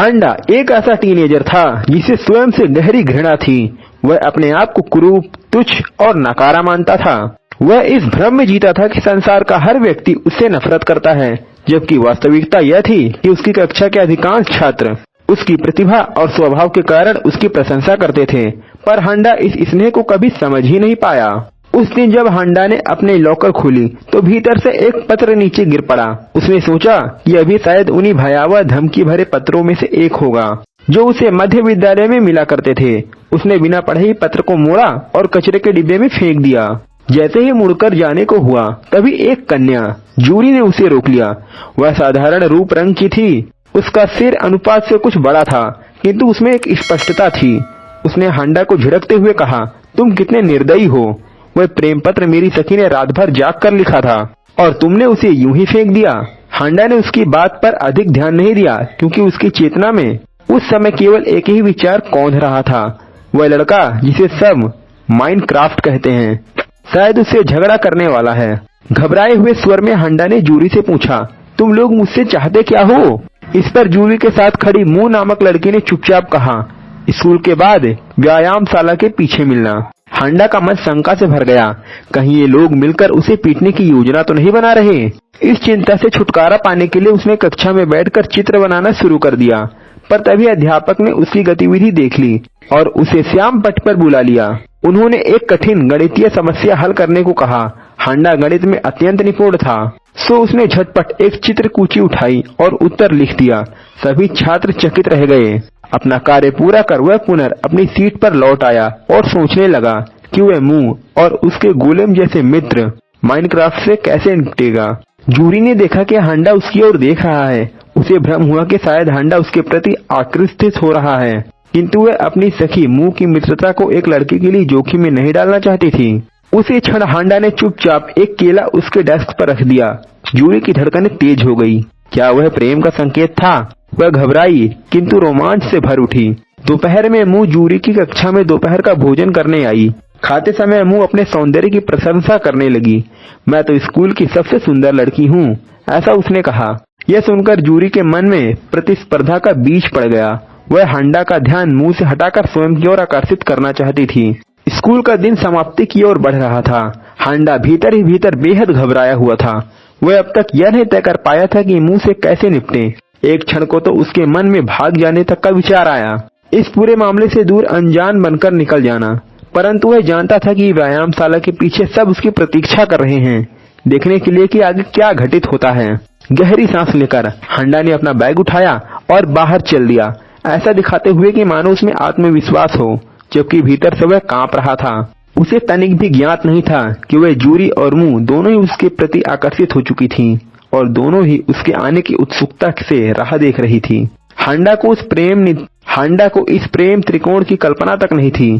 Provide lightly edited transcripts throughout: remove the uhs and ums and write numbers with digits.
हांडा एक ऐसा टीनेजर था जिसे स्वयं से गहरी घृणा थी। वह अपने आप को कुरूप, तुच्छ और नकारा मानता था। वह इस भ्रम में जीता था कि संसार का हर व्यक्ति उससे नफरत करता है, जबकि वास्तविकता यह थी कि उसकी कक्षा के अधिकांश छात्र उसकी प्रतिभा और स्वभाव के कारण उसकी प्रशंसा करते थे। पर हांडा इस स्नेह को कभी समझ ही नहीं पाया। उस दिन जब हांडा ने अपने लॉकर खोली तो भीतर से एक पत्र नीचे गिर पड़ा। उसने सोचा कि अभी शायद उन्हीं भयावह धमकी भरे पत्रों में से एक होगा जो उसे मध्य विद्यालय में मिला करते थे। उसने बिना पढ़े ही पत्र को मोड़ा और कचरे के डिब्बे में फेंक दिया। जैसे ही मुड़कर जाने को हुआ तभी एक कन्या जूरी ने उसे रोक लिया। वह साधारण रूप रंग की थी। उसका सिर अनुपात से कुछ बड़ा था, किंतु उसमें एक स्पष्टता थी। उसने हांडा को झिड़कते हुए कहा, तुम कितने निर्दयी हो। वह प्रेम पत्र मेरी सखी ने रात भर जाग कर लिखा था और तुमने उसे यूं ही फेंक दिया। हांडा ने उसकी बात पर अधिक ध्यान नहीं दिया, क्योंकि उसकी चेतना में उस समय केवल एक ही विचार कौंध रहा था। वह लड़का जिसे सब माइनक्राफ्ट कहते हैं शायद उससे झगड़ा करने वाला है। घबराए हुए स्वर में हांडा ने जूरी से पूछा, तुम लोग मुझसे चाहते क्या हो? इस पर जूरी के साथ खड़ी मू नामक लड़की ने चुपचाप कहा, स्कूल के बाद व्यायामशाला के पीछे मिलना। हांडा का मन शंका से भर गया। कहीं ये लोग मिलकर उसे पीटने की योजना तो नहीं बना रहे। इस चिंता से छुटकारा पाने के लिए उसने कक्षा में बैठकर चित्र बनाना शुरू कर दिया। पर तभी अध्यापक ने उसकी गतिविधि देख ली और उसे श्याम पट पर बुला लिया। उन्होंने एक कठिन गणितीय समस्या हल करने को कहा। हांडा गणित में अत्यंत निपुण था, सो उसने झटपट एक चित्रकूची उठाई और उत्तर लिख दिया। सभी छात्र चकित रह गए। अपना कार्य पूरा कर वह पुनः अपनी सीट पर लौट आया और सोचने लगा कि वह मुंह और उसके गोलेम जैसे मित्र माइनक्राफ्ट से कैसे निपटेगा। जूरी ने देखा कि हांडा उसकी ओर देख रहा है। उसे भ्रम हुआ कि शायद हांडा उसके प्रति आकृष्ट हो रहा है, किंतु वह अपनी सखी मुंह की मित्रता को एक लड़के के लिए जोखिम में नहीं डालना चाहती थी। उसी क्षण हांडा ने चुपचाप एक केला उसके डेस्क पर रख दिया। जूरी की धड़कनें तेज हो गई। क्या वह प्रेम का संकेत था? वह घबराई किंतु रोमांच से भर उठी। दोपहर में मुंह जूरी की कक्षा में दोपहर का भोजन करने आई। खाते समय मुंह अपने सौंदर्य की प्रशंसा करने लगी। मैं तो स्कूल की सबसे सुंदर लड़की हूँ, ऐसा उसने कहा। यह सुनकर जूरी के मन में प्रतिस्पर्धा का बीज पड़ गया। वह हांडा का ध्यान मुंह से हटाकर स्वयं की ओर आकर्षित करना चाहती थी। स्कूल का दिन समाप्ति की ओर बढ़ रहा था। हांडा भीतर ही भीतर बेहद घबराया हुआ था। वह अब तक यह नहीं तय कर पाया था कि मुंह से कैसे निपटे। एक क्षण को तो उसके मन में भाग जाने तक का विचार आया, इस पूरे मामले से दूर अनजान बनकर निकल जाना। परंतु वह जानता था कि व्यायामशाला के पीछे सब उसकी प्रतीक्षा कर रहे हैं, देखने के लिए कि आगे क्या घटित होता है। गहरी सांस लेकर हांडा ने अपना बैग उठाया और बाहर चल दिया, ऐसा दिखाते हुए कि मानो उसमें आत्मविश्वास हो, जबकि भीतर से वह कांप रहा था। उसे तनिक भी ज्ञात नहीं था कि वह जूरी और मुंह दोनों ही उसके प्रति आकर्षित हो चुकी थीं और दोनों ही उसके आने की उत्सुकता से राह देख रही थी। हांडा को इस प्रेम त्रिकोण की कल्पना तक नहीं थी।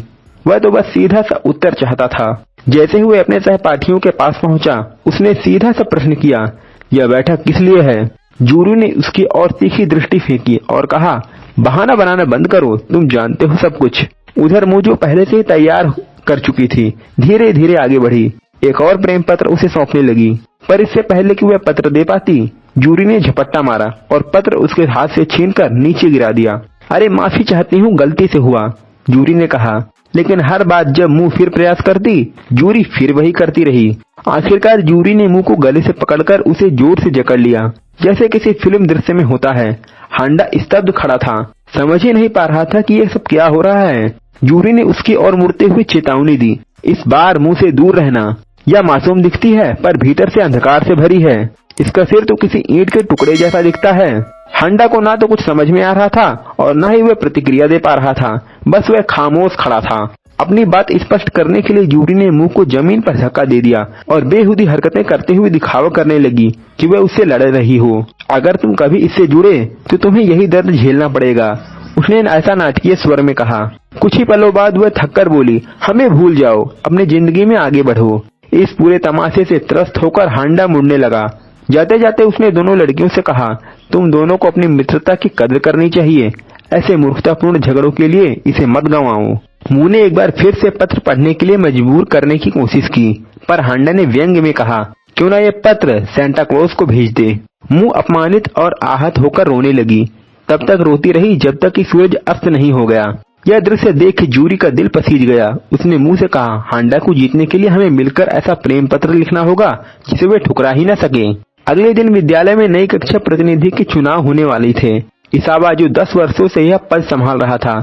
वह तो बस सीधा सा उत्तर चाहता था। जैसे ही वह अपने सहपाठियों के पास पहुंचा, उसने सीधा सा प्रश्न किया, यह बैठक किस लिए है? जूरी ने उसकी ओर तीखी दृष्टि फेंकी और कहा, बहाना बनाना बंद करो, तुम जानते हो सब कुछ। उधर मुंह जो पहले से ही तैयार कर चुकी थी, धीरे धीरे आगे बढ़ी। एक और प्रेम पत्र उसे सौंपने लगी, पर इससे पहले कि वह पत्र दे पाती, जूरी ने झपट्टा मारा और पत्र उसके हाथ से छीनकर नीचे गिरा दिया। अरे माफी चाहती हूँ, गलती से हुआ, जूरी ने कहा। लेकिन हर बात जब मुंह फिर प्रयास करती, जूरी फिर वही करती रही। आखिरकार जूरी ने मुंह को गले से पकड़कर उसे जोर से जकड़ लिया, जैसे किसी फिल्म दृश्य में होता है। हांडा स्तब्ध खड़ा था, समझ ही नहीं पा रहा था कि यह सब क्या हो रहा है। जूरी ने उसकी ओर मुड़ते हुए चेतावनी दी, इस बार मुंह से दूर रहना। यह मासूम दिखती है पर भीतर से अंधकार से भरी है। इसका सिर तो किसी ईंट के टुकड़े जैसा दिखता है। हांडा को ना तो कुछ समझ में आ रहा था और न ही वह प्रतिक्रिया दे पा रहा था। बस वह खामोश खड़ा था। अपनी बात स्पष्ट करने के लिए जूरी ने मुंह को जमीन पर धक्का दे दिया और बेहुदी हरकतें करते हुए दिखावा करने लगी कि वह उससे लड़ रही हो। अगर तुम कभी इससे जुड़े तो तुम्हें यही दर्द झेलना पड़ेगा, उसने ऐसा नाटकीय स्वर में कहा। कुछ ही पलों बाद वह थककर बोली, हमें भूल जाओ, अपनी जिंदगी में आगे बढ़ो। इस पूरे तमाशे से त्रस्त होकर हांडा मुड़ने लगा। जाते जाते उसने दोनों लड़कियों से कहा, तुम दोनों को अपनी मित्रता की कद्र करनी चाहिए। ऐसे मूर्खतापूर्ण झगड़ों के लिए इसे मत गंवाओ। मुंह ने एक बार फिर से पत्र पढ़ने के लिए मजबूर करने की कोशिश की, पर हांडा ने व्यंग्य में कहा, क्यों ना ये पत्र सेंटा क्लॉज को भेज दे। मुंह अपमानित और आहत होकर रोने लगी। तब तक रोती रही जब तक कि सूरज अस्त नहीं हो गया। यह दृश्य देख के जूरी का दिल पसीज गया। उसने मुंह से कहा, हांडा को जीतने के लिए हमें मिलकर ऐसा प्रेम पत्र लिखना होगा जिसे वे ठुकरा ही न सके। अगले दिन विद्यालय में नई कक्षा प्रतिनिधि के चुनाव होने वाले थे। इसावा, जो 10 वर्षों से यह पद संभाल रहा था,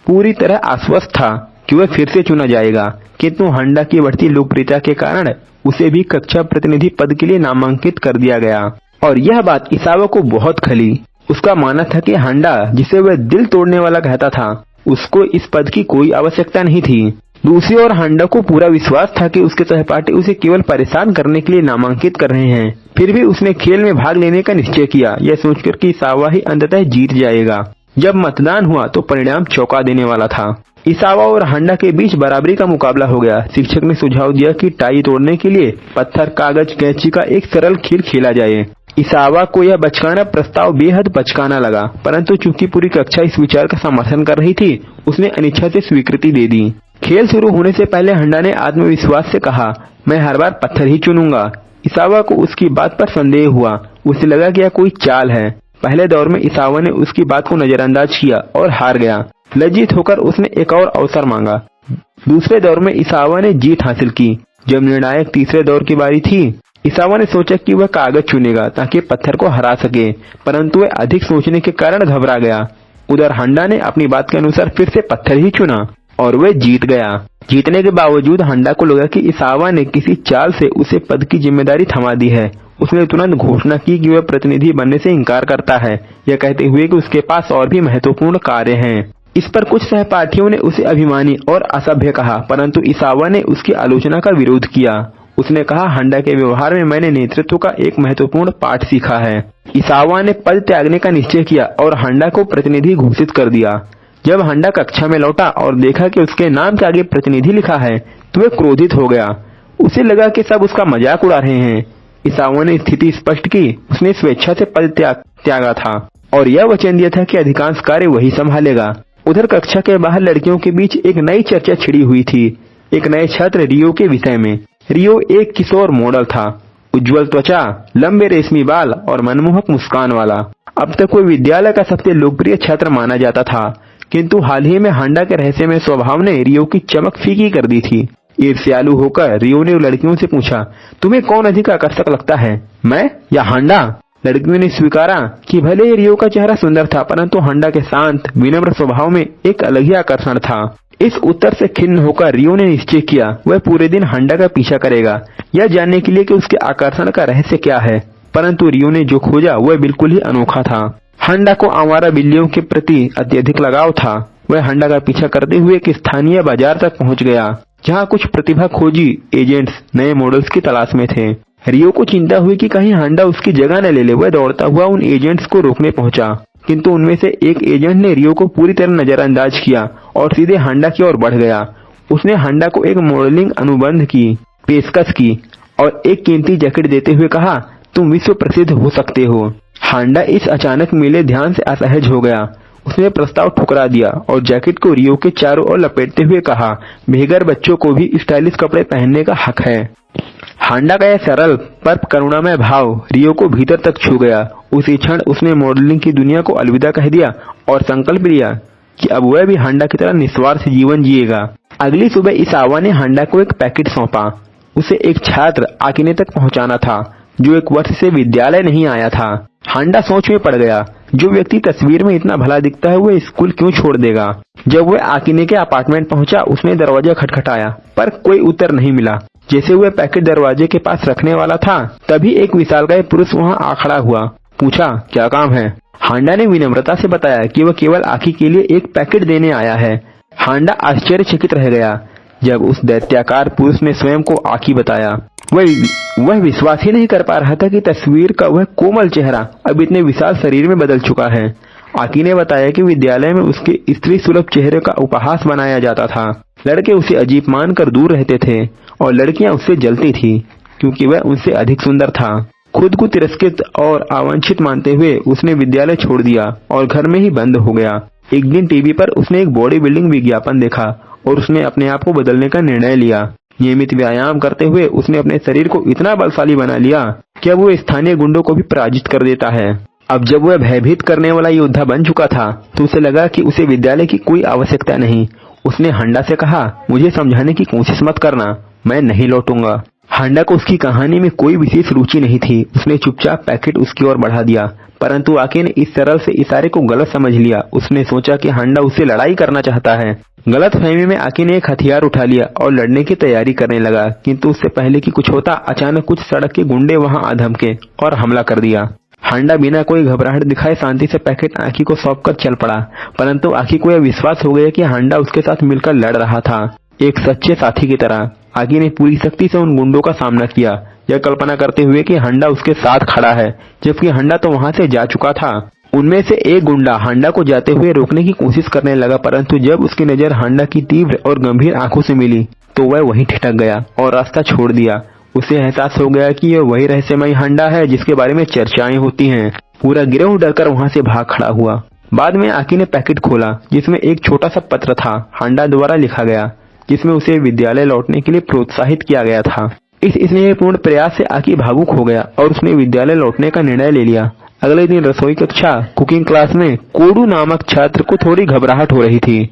पूरी तरह आश्वस्त था कि वह फिर से चुना जाएगा, किंतु हांडा की बढ़ती लोकप्रियता के कारण उसे भी कक्षा प्रतिनिधि पद के लिए नामांकित कर दिया गया। और यह बात इसावा को बहुत खली। उसका मानना था कि हांडा, जिसे वह दिल तोड़ने वाला कहता था, उसको इस पद की कोई आवश्यकता नहीं थी। दूसरी ओर हांडा को पूरा विश्वास था कि उसके सहपाठी उसे केवल परेशान करने के लिए नामांकित कर रहे हैं। फिर भी उसने खेल में भाग लेने का निश्चय किया, यह सोचकर कि इसावा ही अंततः जीत जाएगा। जब मतदान हुआ तो परिणाम चौंका देने वाला था। इसावा और हांडा के बीच बराबरी का मुकाबला हो गया। शिक्षक ने सुझाव दिया कि टाई तोड़ने के लिए पत्थर, कागज, कैंची का एक सरल खेल खेला जाए। इसावा को यह बचकाना प्रस्ताव बेहद बचकाना लगा, परंतु चूंकि पूरी कक्षा इस विचार का समर्थन कर रही थी, उसने अनिच्छा से स्वीकृति दे दी। खेल शुरू होने से पहले हांडा ने आत्मविश्वास से कहा, मैं हर बार पत्थर ही चुनूंगा। इसावा को उसकी बात पर संदेह हुआ। उसे लगा कि यह कोई चाल है। पहले दौर में इसावा ने उसकी बात को नजरअंदाज किया और हार गया। लज्जित होकर उसने एक और अवसर मांगा। दूसरे दौर में इसावा ने जीत हासिल की। जब निर्णायक तीसरे दौर की बारी थी, इसावा ने सोचा कि वह कागज चुनेगा ताकि पत्थर को हरा सके, परंतु वह अधिक सोचने के कारण घबरा गया। उधर हांडा ने अपनी बात के अनुसार फिर से पत्थर ही चुना और वह जीत गया। जीतने के बावजूद हांडा को लगा कि इसावा ने किसी चाल से उसे पद की जिम्मेदारी थमा दी है। उसने तुरंत घोषणा की कि वह प्रतिनिधि बनने से इनकार करता है, यह कहते हुए कि उसके पास और भी महत्वपूर्ण कार्य हैं। इस पर कुछ सहपाठियों ने उसे अभिमानी और असभ्य कहा, परंतु इसावा ने उसकी आलोचना का विरोध किया। उसने कहा, हांडा के व्यवहार में मैंने नेतृत्व का एक महत्वपूर्ण पाठ सीखा है। इसावा ने पद त्यागने का निश्चय किया और हांडा को प्रतिनिधि घोषित कर दिया। जब हांडा कक्षा में लौटा और देखा कि उसके नाम के आगे प्रतिनिधि लिखा है, तो वह क्रोधित हो गया। उसे लगा कि सब उसका मजाक उड़ा रहे हैं। इसावा ने स्थिति स्पष्ट की। उसने स्वेच्छा से पद त्यागा था और यह वचन दिया था कि अधिकांश कार्य वही संभालेगा। उधर कक्षा के बाहर लड़कियों के बीच एक नई चर्चा छिड़ी हुई थी, एक नए छात्र रियो के विषय में। रियो एक किशोर मॉडल था, उज्जवल त्वचा, लंबे रेशमी बाल और मनमोहक मुस्कान वाला। अब तक वो विद्यालय का सबसे लोकप्रिय छात्र माना जाता था, किंतु हाल ही में हांडा के रहस्यमय स्वभाव ने रियो की चमक फीकी कर दी थी। ईर्ष्यालु होकर रियो ने लड़कियों से पूछा, तुम्हें कौन अधिक आकर्षक लगता है, मैं या हांडा? लड़कियों ने स्वीकारा कि भले ही रियो का चेहरा सुंदर था, परंतु हांडा के शांत विनम्र स्वभाव में एक अलग ही आकर्षण था। इस उत्तर से खिन्न होकर रियो ने निश्चय किया वह पूरे दिन हांडा का पीछा करेगा, यह जानने के लिए कि उसके आकर्षण का रहस्य क्या है। परंतु रियो ने जो खोजा वह बिल्कुल ही अनोखा था। हांडा को आवारा बिल्लियों के प्रति अत्यधिक लगाव था। वह हांडा का पीछा करते हुए एक स्थानीय बाजार तक पहुंच गया, जहां कुछ प्रतिभा खोजी एजेंट्स नए मॉडल्स की तलाश में थे। रियो को चिंता हुई कि कहीं हांडा उसकी जगह न ले ले। वह दौड़ता हुआ उन एजेंट्स को रोकने पहुंचा, किंतु उनमें से एक एजेंट ने रियो को पूरी तरह नजरअंदाज किया और सीधे हांडा की ओर बढ़ गया। उसने हांडा को एक मॉडलिंग अनुबंध की पेशकश की और एक कीमती जैकेट देते हुए कहा, तुम विश्व प्रसिद्ध हो सकते हो। हांडा इस अचानक मिले ध्यान से असहज हो गया। उसने प्रस्ताव ठुकरा दिया और जैकेट को रियो के चारों ओर लपेटते हुए कहा, बेघर बच्चों को भी स्टाइलिश कपड़े पहनने का हक है। हांडा का यह सरल पर करुणामय भाव रियो को भीतर तक छू गया। उसी क्षण उसने मॉडलिंग की दुनिया को अलविदा कह दिया और संकल्प लिया कि अब वह भी हांडा की तरह निस्वार्थ जीवन जिएगा। अगली सुबह इसावा ने हांडा को एक पैकेट सौंपा। उसे एक छात्र आकिने तक पहुंचाना था, जो एक वर्ष से विद्यालय नहीं आया था। हांडा सोच में पड़ गया, जो व्यक्ति तस्वीर में इतना भला दिखता है वह स्कूल क्यों छोड़ देगा। जब वह आकिने के अपार्टमेंट पहुंचा, उसने दरवाजा खटखटाया, पर कोई उत्तर नहीं मिला। जैसे वह पैकेट दरवाजे के पास रखने वाला था, तभी एक विशालकाय पुरुष वहां आ खड़ा हुआ। पूछा, क्या काम है? हांडा ने विनम्रता से बताया कि वह केवल आखी के लिए एक पैकेट देने आया है। हांडा आश्चर्यचकित रह गया जब उस दैत्याकार पुरुष ने स्वयं को आखी बताया। वह विश्वास ही नहीं कर पा रहा था कि तस्वीर का वह कोमल चेहरा अब इतने विशाल शरीर में बदल चुका है। आकी ने बताया कि विद्यालय में उसके स्त्री सुलभ चेहरे का उपहास बनाया जाता था। लड़के उसे अजीब मानकर दूर रहते थे और लड़कियां उससे जलती थी, क्योंकि वह उनसे अधिक सुंदर था। खुद को तिरस्कृत और अवांछित मानते हुए उसने विद्यालय छोड़ दिया और घर में ही बंद हो गया। एक दिन टीवी पर उसने एक बॉडी बिल्डिंग विज्ञापन देखा और उसने अपने आप को बदलने का निर्णय लिया। नियमित व्यायाम करते हुए उसने अपने शरीर को इतना बलशाली बना लिया कि अब वो स्थानीय गुंडों को भी पराजित कर देता है। अब जब वह भयभीत करने वाला योद्धा बन चुका था तो उसे लगा कि उसे विद्यालय की कोई आवश्यकता नहीं। उसने हांडा से कहा, मुझे समझाने की कोशिश मत करना, मैं नहीं लौटूंगा। हांडा को उसकी कहानी में कोई विशेष रुचि नहीं थी। उसने चुपचाप पैकेट उसकी ओर बढ़ा दिया, परंतु आकी ने इस सरल से इशारे को गलत समझ लिया। उसने सोचा कि हांडा उससे लड़ाई करना चाहता है। गलत फहमी में आकी ने एक हथियार उठा लिया और लड़ने की तैयारी करने लगा, किंतु उससे पहले कि कुछ होता, अचानक कुछ सड़क के गुंडे वहां आ धमके और हमला कर दिया। हांडा बिना कोई घबराहट दिखाए शांति से पैकेट आकी को सौंपकर चल पड़ा, परंतु आकी को यह विश्वास हो गया कि हांडा उसके साथ मिलकर लड़ रहा था, एक सच्चे साथी की तरह। आकी ने पूरी शक्ति से उन गुंडों का सामना किया, यह कल्पना करते हुए कि हांडा उसके साथ खड़ा है, जबकि हांडा तो वहां से जा चुका था। उनमें से एक गुंडा हांडा को जाते हुए रोकने की कोशिश करने लगा, परंतु जब उसकी नजर हांडा की तीव्र और गंभीर आंखों से मिली तो वह वहीं ठिठक गया और रास्ता छोड़ दिया। उसे एहसास हो गया कि यह वही रहस्यमयी हांडा है जिसके बारे में चर्चाएं होती हैं। पूरा गिरोह डरकर वहां से भाग खड़ा हुआ। बाद में आकी ने पैकेट खोला, जिसमें एक छोटा सा पत्र था, हांडा द्वारा लिखा गया, जिसमें उसे विद्यालय लौटने के लिए प्रोत्साहित किया गया था। इस स्नेहपूर्ण प्रयास से आकी भावुक हो गया और उसने विद्यालय लौटने का निर्णय ले लिया। अगले दिन रसोई कक्षा कुकिंग क्लास में कोडू नामक छात्र को थोड़ी घबराहट हो रही थी।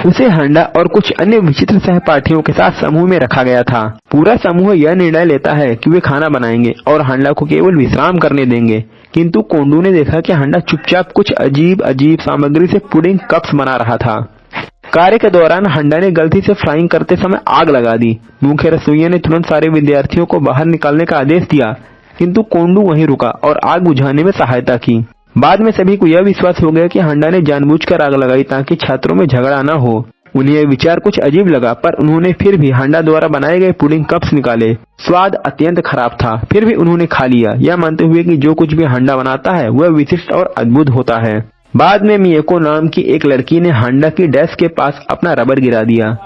उसे हांडा और कुछ अन्य विचित्र सहपाठियों के साथ समूह में रखा गया था। पूरा समूह यह निर्णय लेता है कि वे खाना बनाएंगे और हांडा को केवल विश्राम करने देंगे, किंतु कोंडू ने देखा कि हांडा चुपचाप कुछ अजीब अजीब सामग्री से पुडिंग कप्स बना रहा था। कार्य के दौरान हांडा ने गलती से फ्राइंग करते समय आग लगा दी। मुख्य रसोइया ने तुरंत सारे विद्यार्थियों को बाहर निकालने का आदेश दिया, किंतु कोंडू वहीं रुका और आग बुझाने में सहायता की। बाद में सभी को यह विश्वास हो गया कि हांडा ने जानबूझकर आग लगाई ताकि छात्रों में झगड़ा न हो। उन्हें यह विचार कुछ अजीब लगा, पर उन्होंने फिर भी हांडा द्वारा बनाए गए पुडिंग कप्स निकाले। स्वाद अत्यंत खराब था, फिर भी उन्होंने खा लिया, यह मानते हुए कि जो कुछ भी हांडा बनाता है वह विशिष्ट और अद्भुत होता है। बाद में मियोको नाम की एक लड़की ने हांडा की डेस्क के पास अपना रबर गिरा दिया।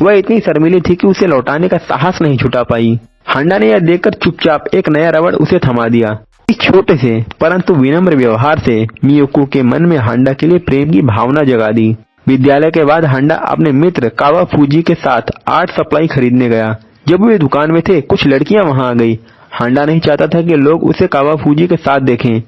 वह इतनी शर्मीली थी कि उसे लौटाने का साहस नहीं जुटा पाई। हांडा ने यह देखकर चुपचाप एक नया रबर उसे थमा दिया। इस छोटे से परंतु विनम्र व्यवहार से मियोको के मन में हांडा के लिए प्रेम की भावना जगा दी। विद्यालय के बाद हांडा अपने मित्र कावाफूजी के साथ आर्ट सप्लाई खरीदने गया। जब वे दुकान में थे, कुछ लड़कियां वहां आ गई। हांडा नहीं चाहता था कि लोग उसे कावाफूजी के साथ देखें,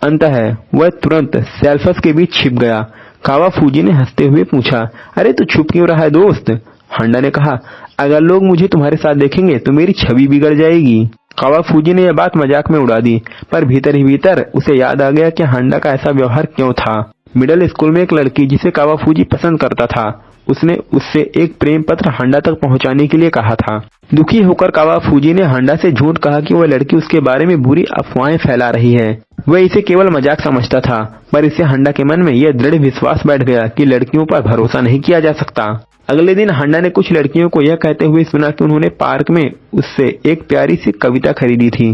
अंततः वह तुरंत सेल्फस के बीच छिप गया। कावाफूजी ने हंसते हुए पूछा, अरे तू छुप क्यों रहा है दोस्त? हांडा ने कहा, अगर लोग मुझे तुम्हारे साथ देखेंगे तो मेरी छवि बिगड़ जाएगी। कावाफूजी ने यह बात मजाक में उड़ा दी, पर भीतर ही भीतर उसे याद आ गया कि हांडा का ऐसा व्यवहार क्यों था। मिडिल स्कूल में एक लड़की जिसे कावाफूजी पसंद करता था, उसने उससे एक प्रेम पत्र हांडा तक पहुंचाने के लिए कहा था। दुखी होकर कावाफूजी ने हांडा से झूठ कहा कि वह लड़की उसके बारे में बुरी अफवाहें फैला रही है। वह इसे केवल मजाक समझता था, पर इससे हांडा के मन में यह दृढ़ विश्वास बैठ गया कि लड़कियों पर भरोसा नहीं किया जा सकता। अगले दिन हांडा ने कुछ लड़कियों को यह कहते हुए सुना कि उन्होंने पार्क में उससे एक प्यारी सी कविता खरीदी थी।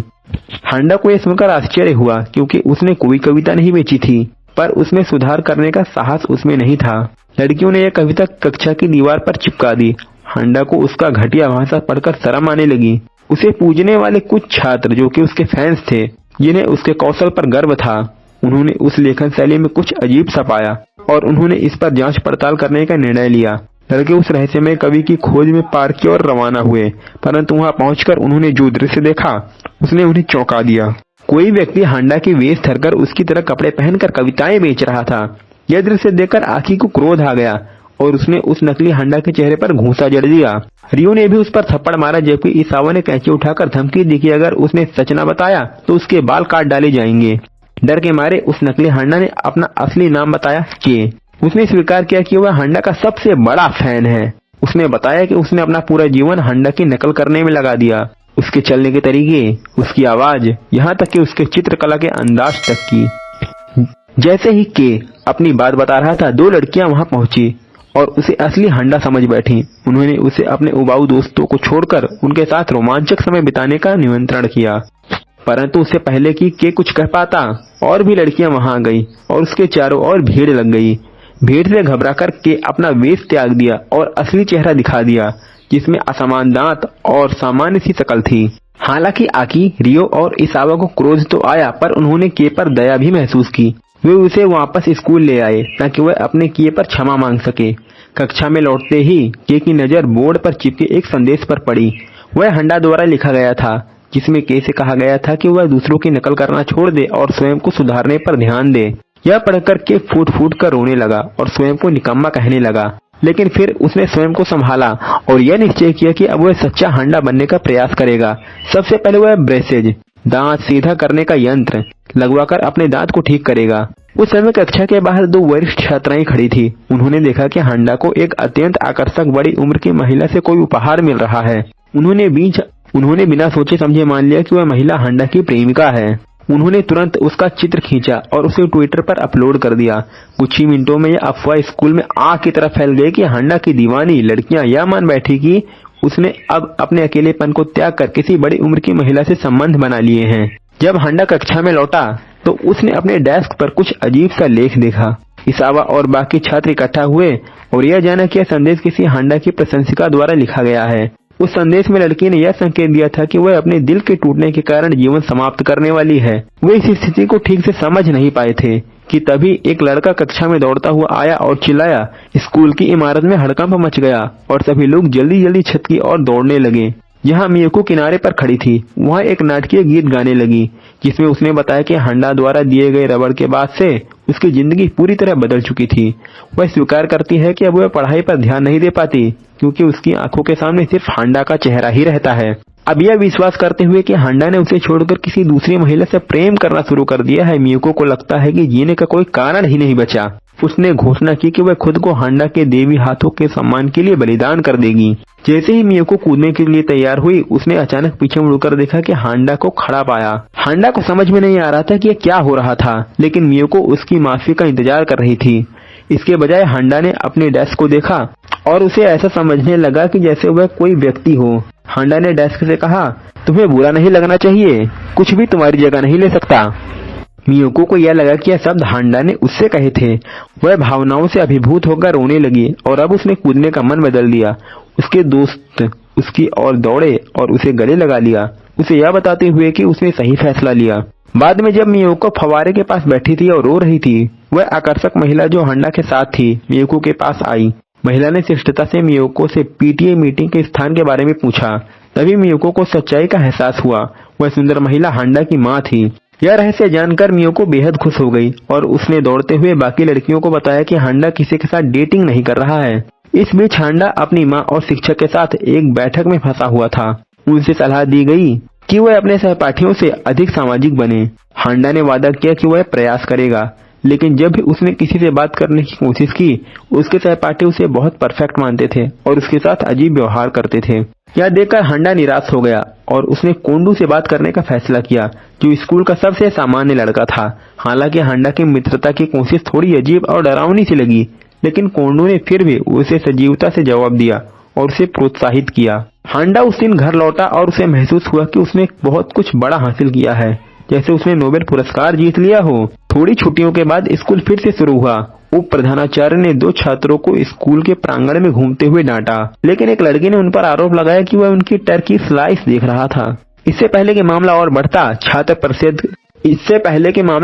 हांडा को यह सुनकर आश्चर्य हुआ, क्योंकि उसने कोई कविता नहीं बेची थी, पर उसमें सुधार करने का साहस उसमें नहीं था। लड़कियों ने यह कविता कक्षा की दीवार पर चिपका दी। हांडा को उसका घटिया भाषा पढ़कर शर्म आने लगी। उसे पूजने वाले कुछ छात्र जो कि उसके फैंस थे, जिन्हें उसके कौशल पर गर्व था, उन्होंने उस लेखन शैली में कुछ अजीब सा पाया और उन्होंने इस पर जांच पड़ताल करने का निर्णय लिया। लड़के उस रहस्यमय कवि की खोज में पार्क की ओर रवाना हुए, परंतु वहां पहुंचकर उन्होंने जो दृश्य देखा उसने उन्हें चौंका दिया। कोई व्यक्ति हांडा की वेश धरकर उसकी तरह कपड़े पहनकर कविताएं बेच रहा था। यह दृश्य देखकर आकी को क्रोध आ गया और उसने उस नकली हांडा के चेहरे पर घूंसा जड़ दिया। रियो ने भी उस पर थप्पड़ मारा, जबकि इसावा ने कैंची उठाकर धमकी दी कि अगर उसने सच न बताया तो उसके बाल काट डाले जाएंगे। डर के मारे उस नकली हांडा ने अपना असली नाम बताया, के। उसने स्वीकार किया कि वह हांडा का सबसे बड़ा फैन है। उसने बताया कि उसने अपना पूरा जीवन हांडा की नकल करने में लगा दिया, उसके चलने के तरीके, उसकी आवाज, यहाँ तक कि उसके चित्रकला के अंदाज तक की। जैसे ही के अपनी बात बता रहा था, दो लड़कियां वहां पहुंची और उसे असली हांडा समझ बैठी। उन्होंने उसे अपने उबाऊ दोस्तों को छोड़कर उनके साथ रोमांचक समय बिताने का निमंत्रण किया, परंतु उससे पहले कि के कुछ कह पाता, और भी लड़कियां वहां आ गई और उसके चारों ओर भीड़ लग गई। भीड़ से घबराकर के अपना वेश त्याग दिया और असली चेहरा दिखा दिया, जिसमें असमान दांत और सामान्य सी शक्ल थी। हालांकि आकी, रियो और इसावा को क्रोध तो आया, पर उन्होंने के पर दया भी महसूस की। वे उसे वापस स्कूल ले आए ताकि वह अपने किए पर क्षमा मांग सके। कक्षा में लौटते ही के की नजर बोर्ड पर चिपके एक संदेश पर पड़ी। वह हांडा द्वारा लिखा गया था, जिसमें के से कहा गया था कि वह दूसरों की नकल करना छोड़ दे और स्वयं को सुधारने पर ध्यान दे। यह पढ़कर के फूट फूट कर रोने लगा और स्वयं को निकम्मा कहने लगा। लेकिन फिर उसने स्वयं को संभाला और यह निश्चय किया कि अब वह सच्चा हांडा बनने का प्रयास करेगा। सबसे पहले वह ब्रेसेज, दांत सीधा करने का यंत्र लगवाकर अपने दांत को ठीक करेगा। उस समय कक्षा के बाहर दो वरिष्ठ छात्राएं खड़ी थी। उन्होंने देखा कि हांडा को एक अत्यंत आकर्षक बड़ी उम्र की महिला से कोई उपहार मिल रहा है। उन्होंने बिना सोचे समझे मान लिया कि वह महिला हांडा की प्रेमिका है। उन्होंने तुरंत उसका चित्र खींचा और उसे ट्विटर पर अपलोड कर दिया। कुछ ही मिनटों में यह अफवाह स्कूल में आग की तरह फैल गई कि हांडा की दीवानी लड़कियां यह मान बैठी कि उसने अब अपने अकेलेपन को त्याग कर किसी बड़ी उम्र की महिला से संबंध बना लिए हैं। जब हांडा कक्षा में लौटा तो उसने अपने डेस्क पर कुछ अजीब सा लेख देखा। इसावा और बाकी छात्र इकट्ठा हुए और यह जाना कि यह संदेश किसी हांडा की प्रशंसिका द्वारा लिखा गया है। उस संदेश में लड़की ने यह संकेत दिया था कि वह अपने दिल के टूटने के कारण जीवन समाप्त करने वाली है। वे इस स्थिति को ठीक से समझ नहीं पाए थे कि तभी एक लड़का कक्षा में दौड़ता हुआ आया और चिल्लाया। स्कूल की इमारत में हड़कंप मच गया और सभी लोग जल्दी जल्दी छत की ओर दौड़ने लगे। जहाँ मियुको किनारे पर खड़ी थी, वहाँ एक नाटकीय गीत गाने लगी, जिसमें उसने बताया कि हांडा द्वारा दिए गए रबड़ के बाद से उसकी जिंदगी पूरी तरह बदल चुकी थी। वह स्वीकार करती है कि अब वह पढ़ाई पर ध्यान नहीं दे पाती, क्योंकि उसकी आंखों के सामने सिर्फ हांडा का चेहरा ही रहता है। अब यह विश्वास करते हुए कि हांडा ने उसे छोड़कर किसी दूसरी महिला से प्रेम करना शुरू कर दिया है, मियुको को लगता है कि जीने का कोई कारण ही नहीं बचा। उसने घोषणा की कि वह खुद को हांडा के देवी हाथों के सम्मान के लिए बलिदान कर देगी। जैसे ही मियुको कूदने के लिए तैयार हुई, उसने अचानक पीछे मुड़कर देखा कि हांडा को खड़ा पाया। हांडा को समझ में नहीं आ रहा था कि यह क्या हो रहा था, लेकिन मियुको उसकी माफी का इंतजार कर रही थी। इसके बजाय हांडा ने अपने डेस्क को देखा और उसे ऐसा समझने लगा कि जैसे वह कोई व्यक्ति हो। हांडा ने डेस्क से कहा, तुम्हें बुरा नहीं लगना चाहिए, कुछ भी तुम्हारी जगह नहीं ले सकता। मियुको को यह लगा कि यह शब्द हांडा ने उससे कहे थे। वह भावनाओं से अभिभूत होकर रोने लगी और अब उसने कूदने का मन बदल दिया। उसके दोस्त उसकी ओर दौड़े और उसे गले लगा लिया, उसे यह बताते हुए कि उसने सही फैसला लिया। बाद में जब मियुको फव्वारे के पास बैठी थी और रो रही थी, वह आकर्षक महिला जो हांडा के साथ थी मियुको के पास आई। महिला ने शिष्टता से मियुको से पीटीए मीटिंग के स्थान के बारे में पूछा। तभी मियुको को सच्चाई का एहसास हुआ। वह सुंदर महिला हांडा की माँ थी। यह रहस्य जानकर मियुको बेहद खुश हो गई और उसने दौड़ते हुए बाकी लड़कियों को बताया कि हांडा किसी के साथ डेटिंग नहीं कर रहा है। इस बीच हांडा अपनी माँ और शिक्षक के साथ एक बैठक में फंसा हुआ था। उनसे सलाह दी गई कि वह अपने सहपाठियों से अधिक सामाजिक बने। हांडा ने वादा किया कि वह प्रयास करेगा, लेकिन जब भी उसने किसी से बात करने की कोशिश की, उसके सहपाठी उसे बहुत परफेक्ट मानते थे और उसके साथ अजीब व्यवहार करते थे। यह देखकर हांडा निराश हो गया और उसने कोंडू से बात करने का फैसला किया, जो स्कूल का सबसे सामान्य लड़का था। हालांकि हांडा की मित्रता की कोशिश थोड़ी अजीब और डरावनी सी लगी, लेकिन कोंडू ने फिर भी उसे सजीवता से जवाब दिया और उसे प्रोत्साहित किया। हांडा उस दिन घर लौटा और उसे महसूस हुआ कि उसने बहुत कुछ बड़ा हासिल किया है, जैसे उसने नोबेल पुरस्कार जीत लिया हो। थोड़ी छुट्टियों के बाद स्कूल फिर से शुरू हुआ। उप प्रधानाचार्य ने दो छात्रों को स्कूल के प्रांगण में घूमते हुए डांटा, लेकिन एक लड़की ने उन पर आरोप लगाया कि वह उनकी टर्की स्लाइस देख रहा था। इससे पहले कि मामला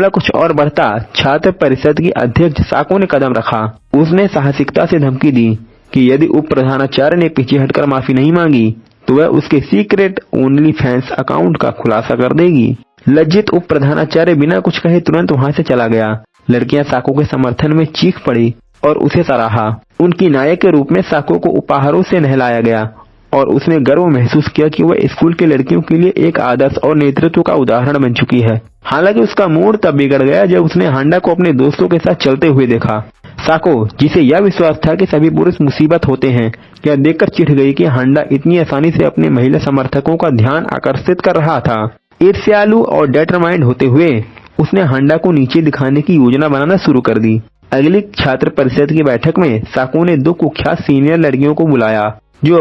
कुछ और बढ़ता, छात्र परिषद की अध्यक्ष साको ने कदम रखा। उसने साहसिकता से धमकी दी कि यदि उप प्रधानाचार्य ने पीछे हटकर माफी नहीं मांगी तो वह उसके सीक्रेट ओनली फैंस अकाउंट का खुलासा कर देगी। लज्जित उप प्रधानाचार्य बिना कुछ कहे तुरंत वहां से चला गया। लड़कियां साको के समर्थन में चीख पड़ी और उसे सराहा। उनकी नायक के रूप में साको को उपहारों से नहलाया गया और उसने गर्व महसूस किया कि वह स्कूल की लड़कियों के लिए एक आदर्श और नेतृत्व का उदाहरण बन चुकी है। हालांकि उसका मूड तब बिगड़ गया जब उसने हांडा को अपने दोस्तों के साथ चलते हुए देखा। साको, जिसे यह विश्वास था कि सभी पुरुष मुसीबत होते हैं, यह देखकर चिढ़ गई कि हांडा इतनी आसानी से अपने महिला समर्थकों का ध्यान आकर्षित कर रहा था। ईर्ष्यालु और डिटरमाइंड होते हुए उसने हांडा को नीचे दिखाने की योजना बनाना शुरू कर दी। अगली छात्र परिषद की बैठक में साको ने दो कुख्यात सीनियर लड़कियों को बुलाया जो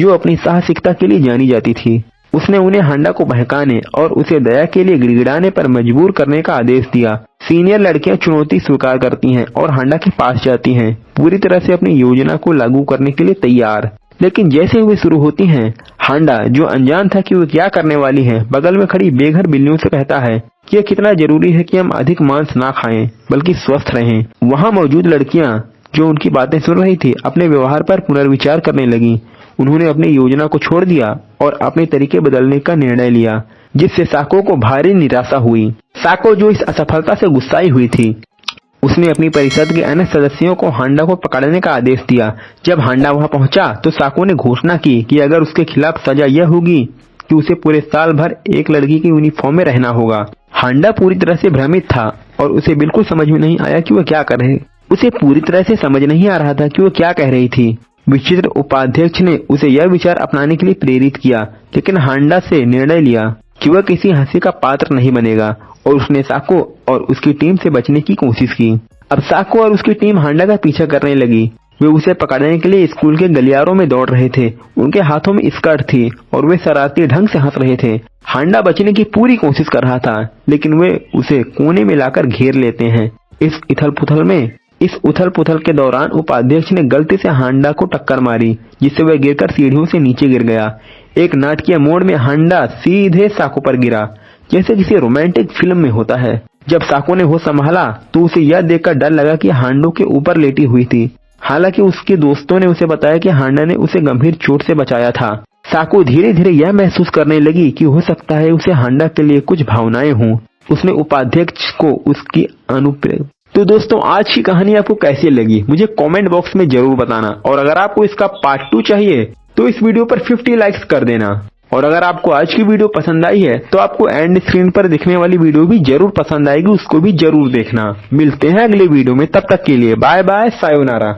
अपनी साहसिकता के लिए जानी जाती थी। उसने उन्हें हांडा को बहकाने और उसे दया के लिए गिड़गिड़ाने पर मजबूर करने का आदेश दिया। सीनियर लड़कियां चुनौती स्वीकार करती हैं और हांडा के पास जाती हैं, पूरी तरह से अपनी योजना को लागू करने के लिए तैयार। लेकिन जैसे वे शुरू होती हैं, हांडा, जो अनजान था कि वो क्या करने वाली है, बगल में खड़ी बेघर बिल्लियों से कहता है कि यह कितना जरूरी है कि हम अधिक मांस ना खाएं, बल्कि स्वस्थ रहें। वहां मौजूद लड़कियां जो उनकी बातें सुन रही थी, अपने व्यवहार पर पुनर्विचार करने लगी। उन्होंने अपनी योजना को छोड़ दिया और अपने तरीके बदलने का निर्णय लिया, जिससे साको को भारी निराशा हुई। साको जो इस असफलता से गुस्साई हुई थी, उसने अपनी परिषद के अन्य सदस्यों को हांडा को पकड़ने का आदेश दिया। जब हांडा वहां पहुंचा तो साको ने घोषणा की कि अगर उसके खिलाफ सजा यह होगी कि उसे पूरे साल भर एक लड़की की यूनिफॉर्म में रहना होगा। हांडा पूरी तरह से भ्रमित था और उसे बिल्कुल समझ में नहीं आया कि वह क्या कर रहे। उसे पूरी तरह से समझ नहीं आ रहा था कि वह क्या कह रही थी। विचित्र उपाध्यक्ष ने उसे यह विचार अपनाने के लिए प्रेरित किया, लेकिन हांडा से निर्णय लिया कि वह किसी हंसी का पात्र नहीं बनेगा और उसने साको और उसकी टीम से बचने की कोशिश की। अब साको और उसकी टीम हांडा का पीछा करने लगी। वे उसे पकड़ने के लिए स्कूल के गलियारों में दौड़ रहे थे। उनके हाथों में स्कर्ट थी और वे शरारती ढंग से हंस रहे थे। हांडा बचने की पूरी कोशिश कर रहा था, लेकिन वे उसे कोने में लाकर घेर लेते हैं। इस उथल पुथल के दौरान उपाध्यक्ष ने गलती से हांडा को टक्कर मारी, जिससे वह गिरकर सीढ़ियों से नीचे गिर गया। एक नाटकीय मोड़ में हांडा सीधे साको पर गिरा, जैसे किसी रोमांटिक फिल्म में होता है। जब साको ने होश संभाला तो उसे यह देखकर डर लगा कि हांडो के ऊपर लेटी हुई थी। हालांकि उसके दोस्तों ने उसे बताया कि हांडा ने उसे गंभीर चोट से बचाया था। साको धीरे धीरे यह महसूस करने लगी कि हो सकता है उसे हांडा के लिए कुछ भावनाएं हों। उसने उपाध्यक्ष को उसकी अनुप्रेरणा। तो दोस्तों, आज की कहानी आपको कैसी लगी मुझे कमेंट बॉक्स में जरूर बताना, और अगर आपको इसका पार्ट 2 चाहिए तो इस वीडियो पर 50 लाइक्स कर देना। और अगर आपको आज की वीडियो पसंद आई है तो आपको एंड स्क्रीन पर दिखने वाली वीडियो भी जरूर पसंद आएगी, उसको भी जरूर देखना। मिलते हैं अगले वीडियो में, तब तक के लिए बाय बाय, सायोनारा।